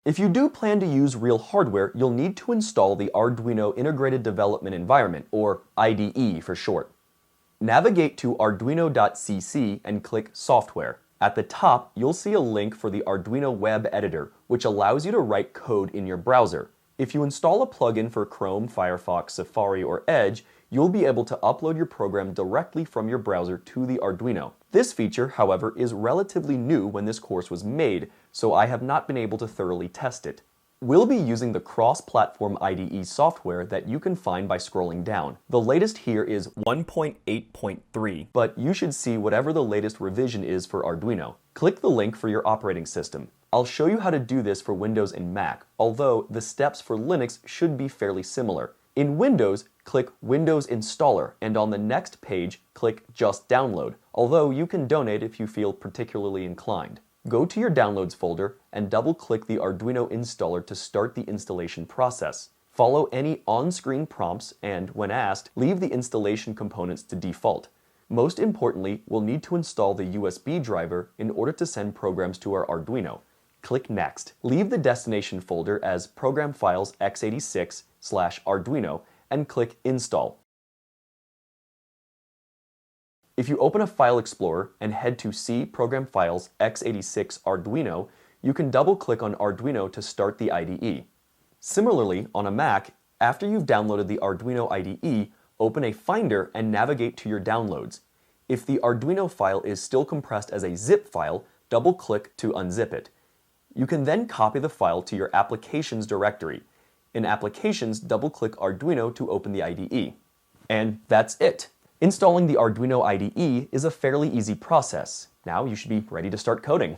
If you do plan to use real hardware, you'll need to install the Arduino Integrated Development Environment, or IDE for short. Navigate to arduino.cc and click Software. At the top, you'll see a link for the Arduino web editor, which allows you to write code in your browser. If you install a plugin for Chrome, Firefox, Safari, or Edge, you'll be able to upload your program directly from your browser to the Arduino. This feature, however, is relatively new when this course was made, so I have not been able to thoroughly test it. We'll be using the cross-platform IDE software that you can find by scrolling down. The latest here is 1.8.3, but you should see whatever the latest revision is for Arduino. Click the link for your operating system. I'll show you how to do this for Windows and Mac, although the steps for Linux should be fairly similar. In Windows, click Windows Installer, and on the next page, click Just Download, although you can donate if you feel particularly inclined. Go to your Downloads folder and double-click the Arduino installer to start the installation process. Follow any on-screen prompts and, when asked, leave the installation components to default. Most importantly, we'll need to install the USB driver in order to send programs to our Arduino. Click Next. Leave the destination folder as Program Files x86/Arduino and click Install. If you open a File Explorer and head to C Program Files x86 Arduino, you can double-click on Arduino to start the IDE. Similarly, on a Mac, after you've downloaded the Arduino IDE, open a Finder and navigate to your downloads. If the Arduino file is still compressed as a zip file, double-click to unzip it. You can then copy the file to your Applications directory. In Applications, double-click Arduino to open the IDE. And that's it! Installing the Arduino IDE is a fairly easy process. Now you should be ready to start coding.